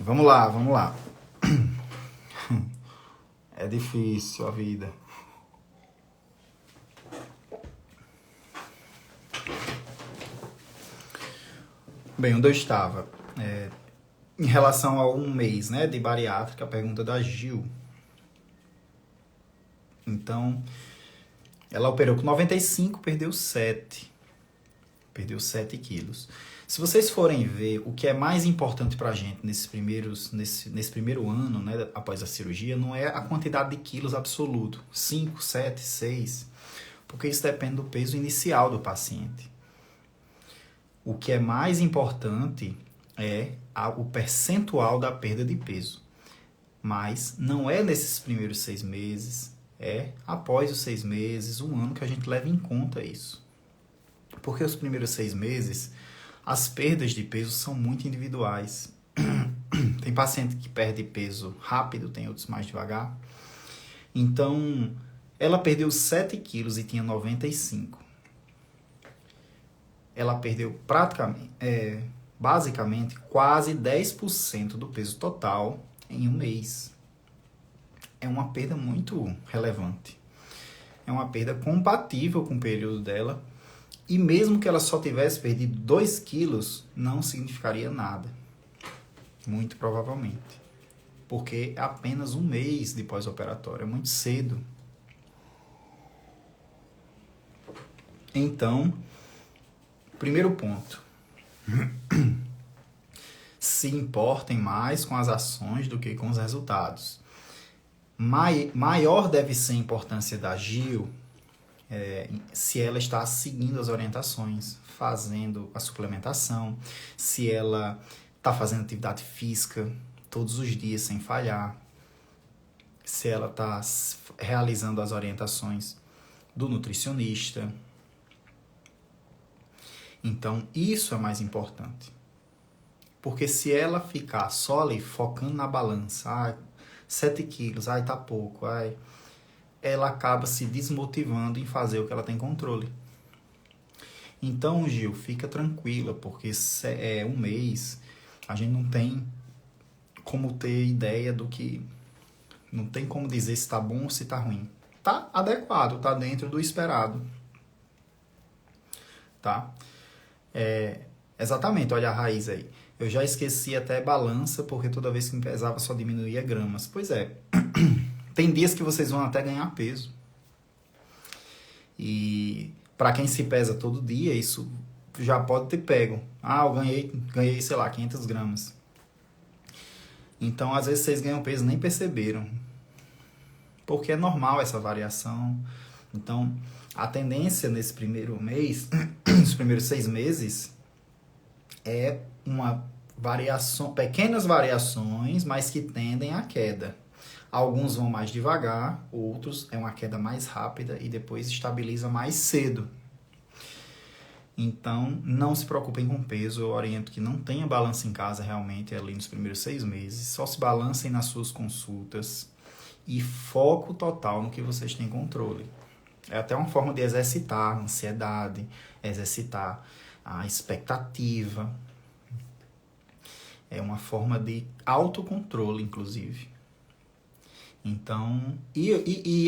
Vamos lá, vamos lá. É difícil a vida. Bem, onde eu estava? Em relação a um mês, né, de bariátrica, a pergunta da Gil. Então, ela operou com 95, perdeu 7. Perdeu 7 quilos. Se vocês forem ver o que é mais importante pra gente nesse primeiro ano, né, após a cirurgia, não é a quantidade de quilos absoluto, 5, 7, 6, porque isso depende do peso inicial do paciente. O que é mais importante é o percentual da perda de peso. Mas não é nesses primeiros 6 meses, é após os 6 meses, um ano que a gente leva em conta isso. Porque os primeiros 6 meses, as perdas de peso são muito individuais. Tem paciente que perde peso rápido, tem outros mais devagar. Então, ela perdeu 7 quilos e tinha 95. Ela perdeu basicamente quase 10% do peso total em um mês. É uma perda muito relevante. É uma perda compatível com o período dela. E mesmo que ela só tivesse perdido 2 quilos, não significaria nada. Muito provavelmente. Porque é apenas um mês de pós-operatório. É muito cedo. Então, primeiro ponto. Se importem mais com as ações do que com os resultados. Maior deve ser a importância da Gil se ela está seguindo as orientações, fazendo a suplementação, se ela está fazendo atividade física todos os dias sem falhar, se ela está realizando as orientações do nutricionista. Então, isso é mais importante. Porque se ela ficar só ali focando na balança, 7 quilos, tá pouco, ela acaba se desmotivando em fazer o que ela tem controle. Então, Gil, fica tranquila, porque é um mês, a gente não tem como ter ideia do que... Não tem como dizer se tá bom ou se tá ruim. Tá adequado, tá dentro do esperado. Tá? Exatamente, olha a raiz aí. Eu já esqueci até balança, porque toda vez que me pesava só diminuía gramas. Pois é. Tem dias que vocês vão até ganhar peso. E para quem se pesa todo dia, isso já pode ter pego. Eu ganhei, sei lá, 500 gramas. Então, às vezes, vocês ganham peso e nem perceberam. Porque é normal essa variação. Então, a tendência nesse primeiro mês, nos primeiros 6 meses, é uma variação, pequenas variações, mas que tendem à queda. Alguns vão mais devagar, outros é uma queda mais rápida e depois estabiliza mais cedo. Então, não se preocupem com peso. Eu oriento que não tenha balança em casa realmente ali nos primeiros 6 meses. Só se balancem nas suas consultas e foco total no que vocês têm controle. É até uma forma de exercitar a ansiedade, exercitar a expectativa. É uma forma de autocontrole, inclusive. Então,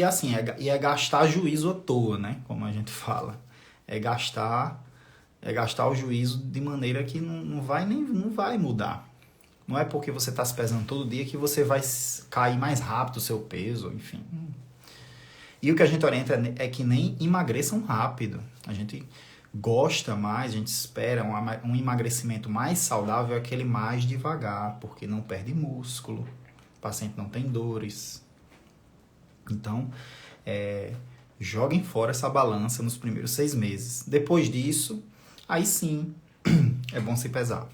assim, é gastar juízo à toa, né? Como a gente fala. É gastar o juízo de maneira que não vai mudar. Não é porque você está se pesando todo dia que você vai cair mais rápido o seu peso, enfim. E o que a gente orienta é que nem emagreçam rápido. A gente gosta mais, a gente espera um emagrecimento mais saudável, aquele mais devagar, porque não perde músculo, o paciente não tem dores. Então, joguem fora essa balança nos primeiros 6 meses. Depois disso, aí sim, é bom se pesar.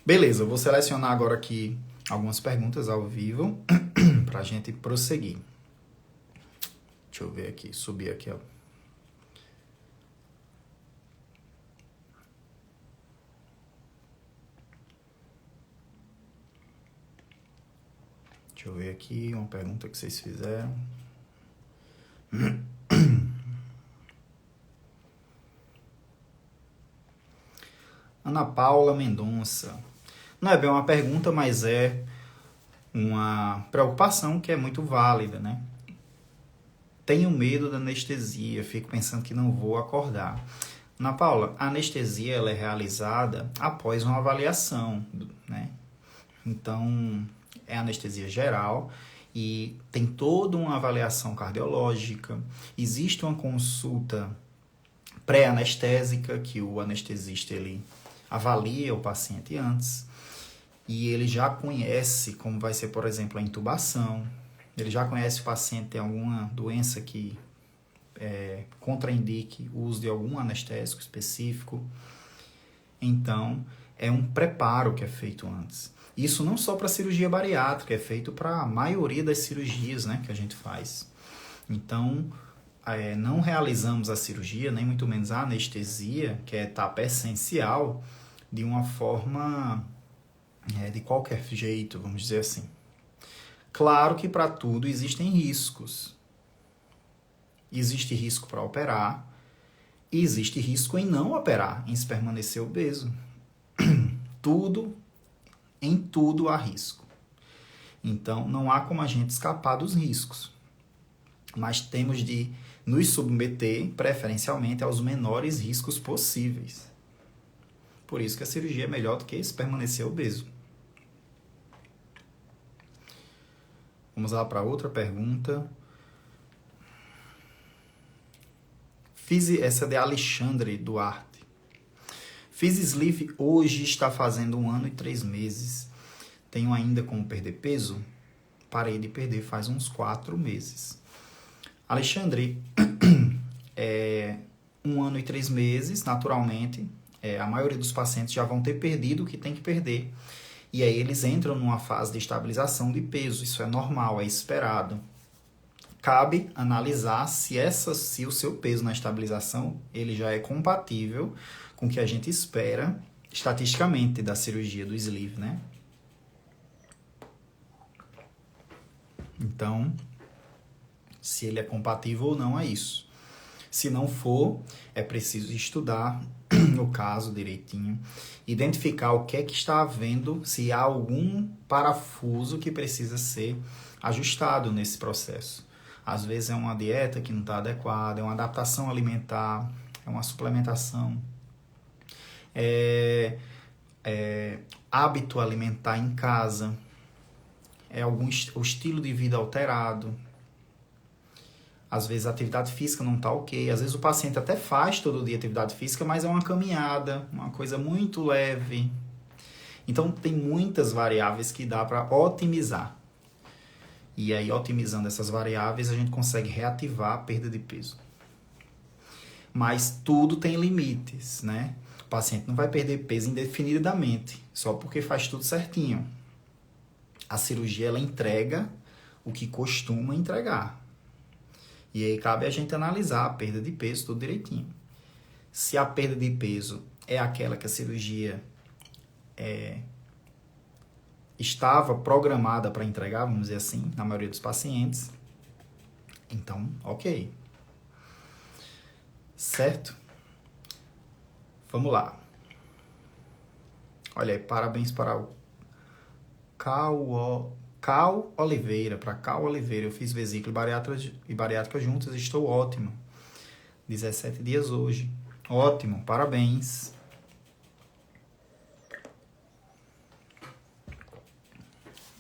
Beleza, eu vou selecionar agora aqui algumas perguntas ao vivo para a gente prosseguir. Deixa eu ver aqui, subir aqui, ó. Deixa eu ver aqui uma pergunta que vocês fizeram. Ana Paula Mendonça. Não é bem uma pergunta, mas é uma preocupação que é muito válida, né? Tenho medo da anestesia, fico pensando que não vou acordar. Ana Paula, a anestesia ela é realizada após uma avaliação, né? Então, é anestesia geral e tem toda uma avaliação cardiológica. Existe uma consulta pré-anestésica que o anestesista ele avalia o paciente antes e ele já conhece como vai ser, por exemplo, a intubação. Ele já conhece o paciente tem alguma doença que contraindique o uso de algum anestésico específico. Então, é um preparo que é feito antes. Isso não só para cirurgia bariátrica, é feito para a maioria das cirurgias, né, que a gente faz. Então, não realizamos a cirurgia, nem muito menos a anestesia, que é a etapa essencial, de uma forma de qualquer jeito, vamos dizer assim. Claro que para tudo existem riscos. Existe risco para operar e existe risco em não operar, em se permanecer obeso. Em tudo há risco. Então, não há como a gente escapar dos riscos. Mas temos de nos submeter, preferencialmente, aos menores riscos possíveis. Por isso que a cirurgia é melhor do que se permanecer obeso. Vamos lá para outra pergunta. Essa é de Alexandre Duarte. Fiz sleeve hoje, está fazendo 1 ano e 3 meses. Tenho ainda como perder peso? Parei de perder faz uns 4 meses. Alexandre, 1 ano e 3 meses, naturalmente, a maioria dos pacientes já vão ter perdido o que tem que perder. E aí eles entram numa fase de estabilização de peso. Isso é normal, é esperado. Cabe analisar se o seu peso na estabilização ele já é compatível com o que a gente espera estatisticamente da cirurgia do sleeve, né? Então, se ele é compatível ou não a isso. Se não for, é preciso estudar o caso direitinho, identificar o que é que está havendo, se há algum parafuso que precisa ser ajustado nesse processo. Às vezes é uma dieta que não está adequada, é uma adaptação alimentar, é uma suplementação, hábito alimentar em casa, é o estilo de vida alterado. Às vezes a atividade física não está ok, às vezes o paciente até faz todo dia atividade física, mas é uma caminhada, uma coisa muito leve. Então tem muitas variáveis que dá para otimizar. E aí, otimizando essas variáveis, a gente consegue reativar a perda de peso. Mas tudo tem limites, né? O paciente não vai perder peso indefinidamente, só porque faz tudo certinho. A cirurgia, ela entrega o que costuma entregar. E aí, cabe a gente analisar a perda de peso tudo direitinho. Se a perda de peso é aquela que a cirurgia estava programada para entregar, vamos dizer assim, na maioria dos pacientes, então, ok. Certo? Vamos lá. Olha aí, parabéns para o Cal Oliveira. Para Cal Oliveira, eu fiz vesícula e bariátrica juntas, estou ótimo. 17 dias hoje. Ótimo, parabéns.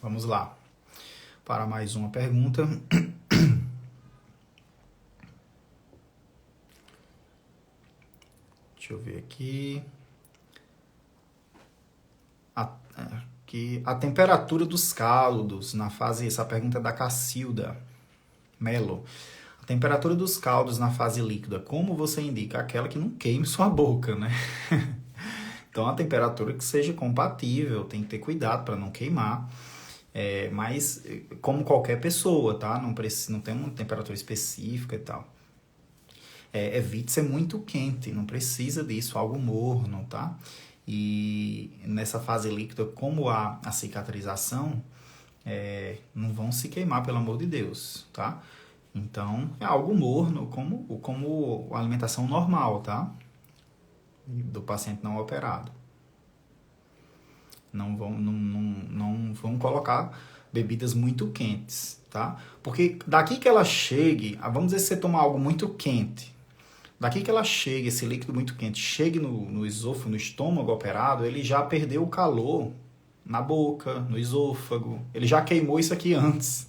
Vamos lá para mais uma pergunta. Deixa eu ver aqui. A temperatura dos caldos na fase... Essa pergunta é da Cacilda Melo. A temperatura dos caldos na fase líquida, como você indica? Aquela que não queime sua boca, né? Então, a temperatura que seja compatível, tem que ter cuidado para não queimar. Mas como qualquer pessoa, tá? Não tem uma temperatura específica e tal. Evite ser muito quente, não precisa disso, algo morno, tá? E nessa fase líquida, como há a cicatrização, não vão se queimar, pelo amor de Deus, tá? Então, é algo morno, como a alimentação normal, tá? Do paciente não operado. Não vão colocar bebidas muito quentes, tá? Porque daqui que ela chegue, vamos dizer que você toma algo muito quente, daqui que ela chegue, esse líquido muito quente, chegue no esôfago, no estômago operado, ele já perdeu o calor na boca, no esôfago, ele já queimou isso aqui antes.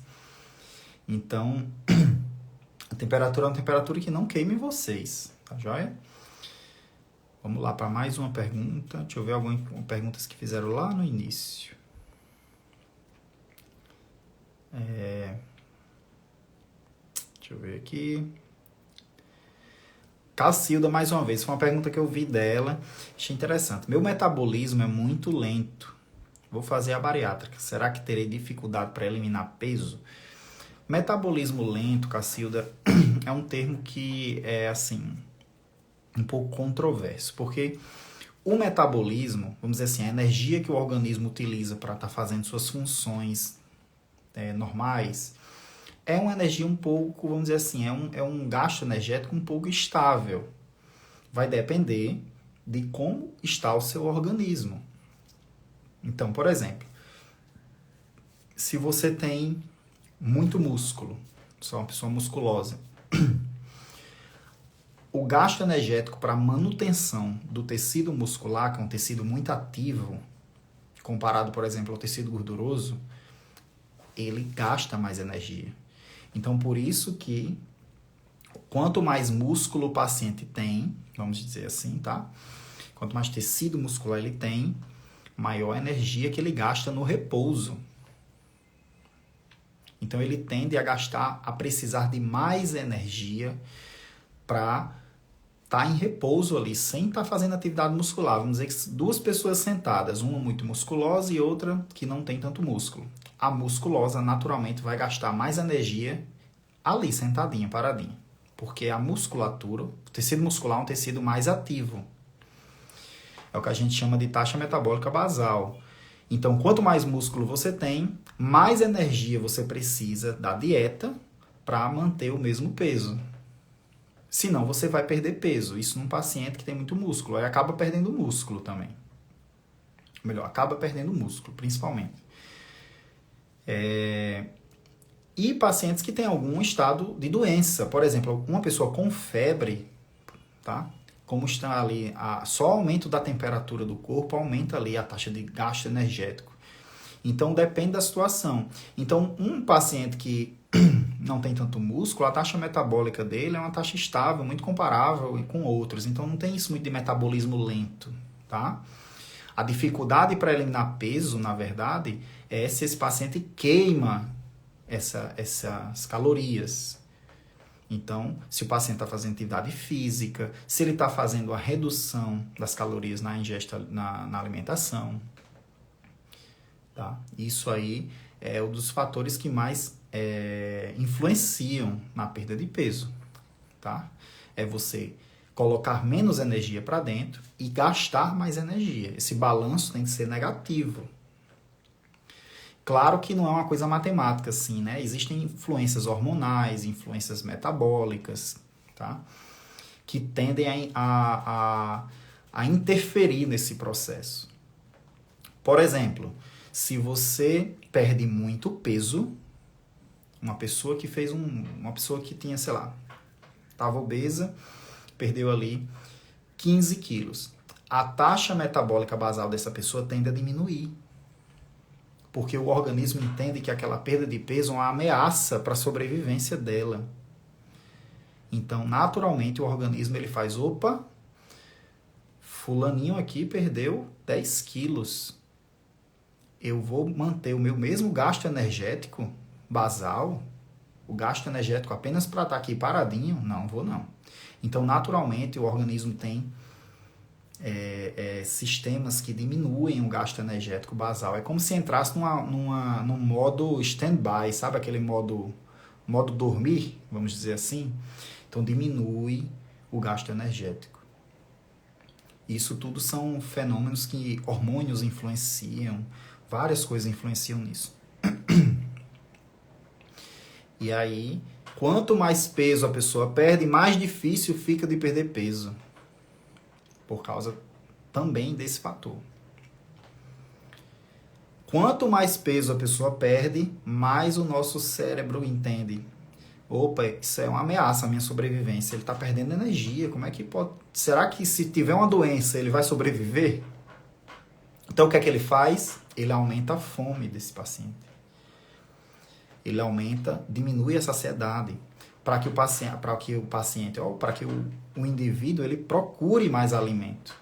Então, a temperatura é uma temperatura que não queime vocês, tá joia? Vamos lá para mais uma pergunta. Deixa eu ver algumas perguntas que fizeram lá no início. Deixa eu ver aqui. Cacilda, mais uma vez, foi uma pergunta que eu vi dela. Achei interessante. Meu metabolismo é muito lento. Vou fazer a bariátrica. Será que terei dificuldade para eliminar peso? Metabolismo lento, Cacilda, é um termo que é, assim, um pouco controverso, porque o metabolismo, vamos dizer assim, a energia que o organismo utiliza para estar fazendo suas funções normais, é uma energia um pouco, vamos dizer assim, é um gasto energético um pouco estável. Vai depender de como está o seu organismo. Então, por exemplo, se você tem muito músculo, você é uma pessoa musculosa, o gasto energético para manutenção do tecido muscular, que é um tecido muito ativo, comparado, por exemplo, ao tecido gorduroso, ele gasta mais energia. Então, por isso que quanto mais músculo o paciente tem, vamos dizer assim, tá? Quanto mais tecido muscular ele tem, maior a energia que ele gasta no repouso. Então, ele tende a precisar de mais energia para estar em repouso ali, sem estar fazendo atividade muscular. Vamos dizer que duas pessoas sentadas, uma muito musculosa e outra que não tem tanto músculo. A musculosa, naturalmente, vai gastar mais energia ali, sentadinha, paradinha. Porque a musculatura, o tecido muscular é um tecido mais ativo. É o que a gente chama de taxa metabólica basal. Então, quanto mais músculo você tem, mais energia você precisa da dieta para manter o mesmo peso. Senão, você vai perder peso. Isso num paciente que tem muito músculo. Aí acaba perdendo músculo também. Melhor, acaba perdendo músculo, principalmente. E pacientes que têm algum estado de doença. Por exemplo, uma pessoa com febre, tá? Como está ali, só aumento da temperatura do corpo aumenta ali a taxa de gasto energético. Então, depende da situação. Então, um paciente que não tem tanto músculo, a taxa metabólica dele é uma taxa estável, muito comparável com outros. Então, não tem isso muito de metabolismo lento, tá? A dificuldade para eliminar peso, na verdade, é se esse paciente queima essas calorias. Então, se o paciente está fazendo atividade física, se ele está fazendo a redução das calorias na ingesta, na alimentação, tá? Isso aí é um dos fatores que mais influenciam na perda de peso, tá? É você colocar menos energia para dentro e gastar mais energia. Esse balanço tem que ser negativo. Claro que não é uma coisa matemática, assim, né? Existem influências hormonais, influências metabólicas, tá? Que tendem a interferir nesse processo. Por exemplo, se você perde muito peso, uma pessoa que tinha, sei lá, estava obesa, perdeu ali 15 quilos. A taxa metabólica basal dessa pessoa tende a diminuir. Porque o organismo entende que aquela perda de peso é uma ameaça para a sobrevivência dela. Então, naturalmente, o organismo ele faz, opa, fulaninho aqui perdeu 10 quilos. Eu vou manter o meu mesmo gasto energético basal, o gasto energético apenas para estar aqui paradinho? Não, vou não. Então, naturalmente, o organismo tem sistemas que diminuem o gasto energético basal. É como se entrasse num modo stand-by, sabe? Aquele modo dormir, vamos dizer assim. Então, diminui o gasto energético. Isso tudo são fenômenos que hormônios influenciam, várias coisas influenciam nisso. E aí, quanto mais peso a pessoa perde, mais difícil fica de perder peso. Por causa também desse fator. Quanto mais peso a pessoa perde, mais o nosso cérebro entende. Opa, isso é uma ameaça à minha sobrevivência. Ele está perdendo energia. Como é que pode... Será que se tiver uma doença, ele vai sobreviver? Então, o que é que ele faz? Ele aumenta a fome desse paciente. Ele diminui a saciedade para que o paciente, ou para que o indivíduo, ele procure mais alimento.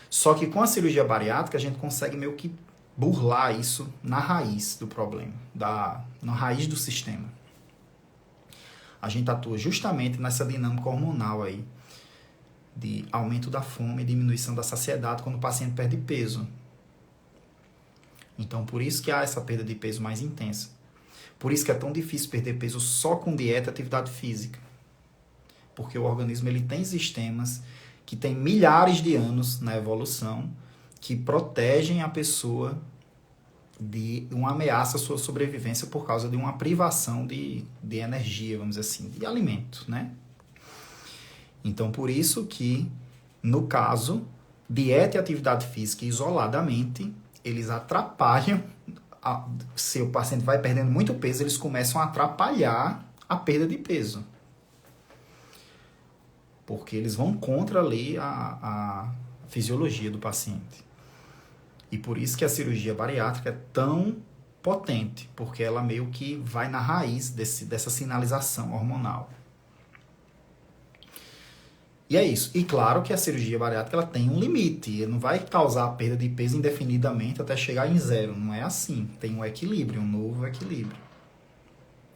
Só que com a cirurgia bariátrica, a gente consegue meio que burlar isso na raiz do problema, na raiz do sistema. A gente atua justamente nessa dinâmica hormonal aí, de aumento da fome e diminuição da saciedade quando o paciente perde peso. Então, por isso que há essa perda de peso mais intensa. Por isso que é tão difícil perder peso só com dieta e atividade física. Porque o organismo ele tem sistemas que têm milhares de anos na evolução que protegem a pessoa de uma ameaça à sua sobrevivência por causa de uma privação de energia, vamos dizer assim, de alimento, né? Então, por isso que, no caso, dieta e atividade física isoladamente, eles atrapalham, se o paciente vai perdendo muito peso, eles começam a atrapalhar a perda de peso. Porque eles vão contra ali a fisiologia do paciente. E por isso que a cirurgia bariátrica é tão potente, porque ela meio que vai na raiz dessa sinalização hormonal. E é isso. E claro que a cirurgia bariátrica ela tem um limite. Não vai causar perda de peso indefinidamente até chegar em zero. Não é assim. Tem um equilíbrio, um novo equilíbrio.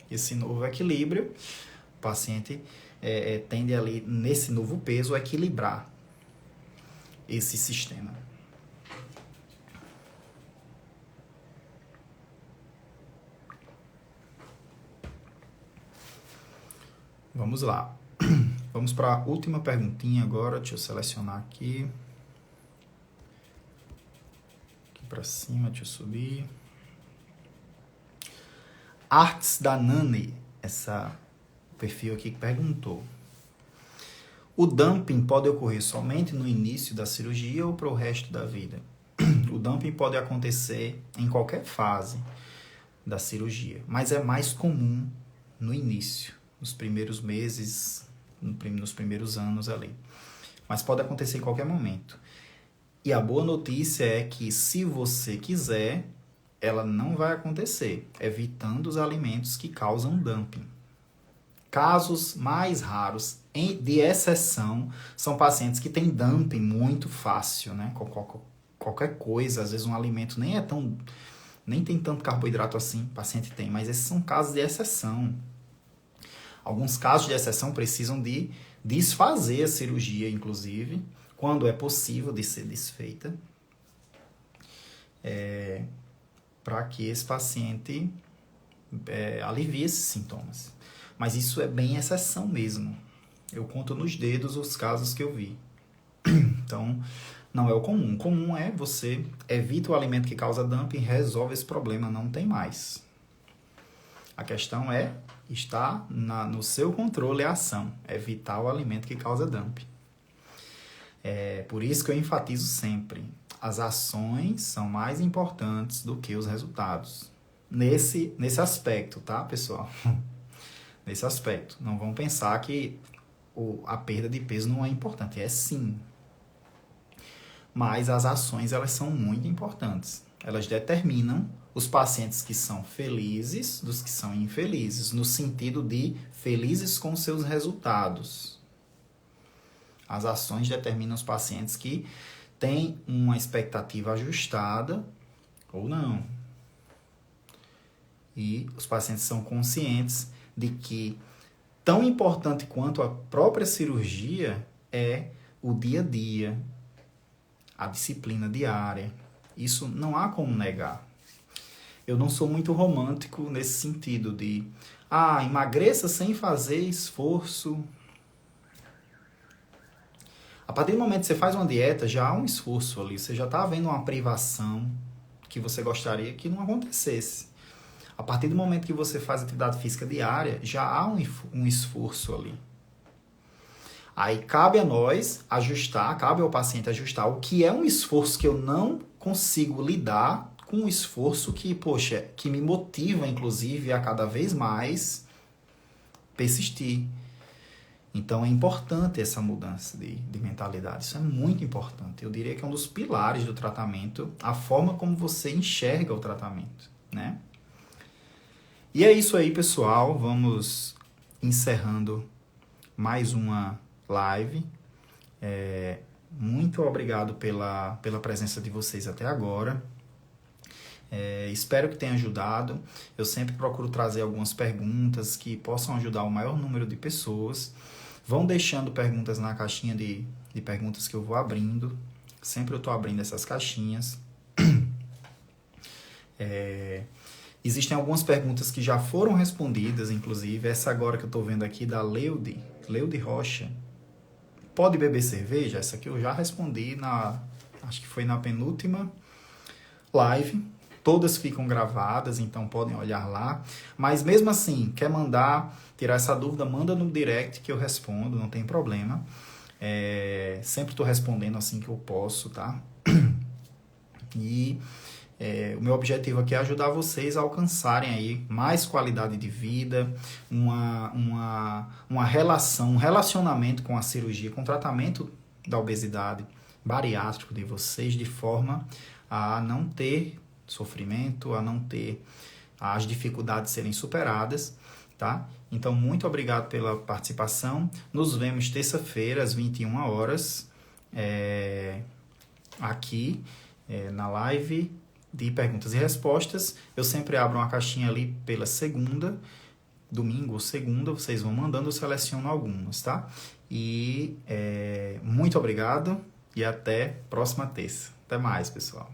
Esse novo equilíbrio, o paciente tende ali, nesse novo peso, a equilibrar esse sistema. Vamos lá. Vamos para a última perguntinha agora. Deixa eu selecionar aqui. Aqui para cima, deixa eu subir. Artes da Nani, essa perfil aqui que perguntou. O dumping pode ocorrer somente no início da cirurgia ou para o resto da vida? O dumping pode acontecer em qualquer fase da cirurgia, mas é mais comum no início, nos primeiros meses, nos primeiros anos ali. Mas pode acontecer em qualquer momento. E a boa notícia é que, se você quiser, ela não vai acontecer, evitando os alimentos que causam dumping. Casos mais raros, de exceção, são pacientes que têm dumping muito fácil, né? Qualquer coisa, às vezes um alimento nem tem tanto carboidrato assim, o paciente tem, mas esses são casos de exceção. Alguns casos de exceção precisam de desfazer a cirurgia, inclusive, quando é possível de ser desfeita, para que esse paciente alivie esses sintomas. Mas isso é bem exceção mesmo. Eu conto nos dedos os casos que eu vi. Então, não é o comum. O comum é você evita o alimento que causa dumping, resolve esse problema, não tem mais. A questão está no seu controle a ação, evitar o alimento que causa dumping. Por isso que eu enfatizo sempre, as ações são mais importantes do que os resultados. Nesse aspecto, tá, pessoal? Nesse aspecto. Não vão pensar que a perda de peso não é importante. É sim. Mas as ações, elas são muito importantes. Elas determinam os pacientes que são felizes dos que são infelizes, no sentido de felizes com seus resultados. As ações determinam os pacientes que têm uma expectativa ajustada ou não. E os pacientes são conscientes de que tão importante quanto a própria cirurgia é o dia a dia, a disciplina diária. Isso não há como negar. Eu não sou muito romântico nesse sentido de emagreça sem fazer esforço. A partir do momento que você faz uma dieta, já há um esforço ali. Você já está havendo uma privação que você gostaria que não acontecesse. A partir do momento que você faz atividade física diária, já há um esforço ali. Aí cabe a nós ajustar, cabe ao paciente ajustar o que é um esforço que eu não consigo lidar com um esforço que, poxa, que me motiva, inclusive, a cada vez mais persistir. Então, é importante essa mudança de mentalidade. Isso é muito importante. Eu diria que é um dos pilares do tratamento, a forma como você enxerga o tratamento, né? E é isso aí, pessoal. Vamos encerrando mais uma live. Muito obrigado pela presença de vocês até agora. Espero que tenha ajudado. Eu sempre procuro trazer algumas perguntas que possam ajudar o maior número de pessoas. Vão deixando perguntas na caixinha de perguntas que eu vou abrindo. Sempre eu estou abrindo essas caixinhas. Existem algumas perguntas que já foram respondidas, inclusive. Essa agora que eu estou vendo aqui da Leude Rocha. Pode beber cerveja? Essa aqui eu já respondi, acho que foi na penúltima live. Todas ficam gravadas, então podem olhar lá. Mas mesmo assim, quer tirar essa dúvida, manda no direct que eu respondo, não tem problema. Sempre estou respondendo assim que eu posso, tá? E o meu objetivo aqui é ajudar vocês a alcançarem aí mais qualidade de vida, uma relação, um relacionamento com a cirurgia, com o tratamento da obesidade bariátrico de vocês, de forma a não ter sofrimento, a não ter as dificuldades serem superadas, tá? Então, muito obrigado pela participação. Nos vemos terça-feira, às 21 horas, aqui na live de perguntas e respostas. Eu sempre abro uma caixinha ali pela segunda, domingo ou segunda, vocês vão mandando, eu seleciono algumas, tá? E muito obrigado e até próxima terça. Até mais, pessoal.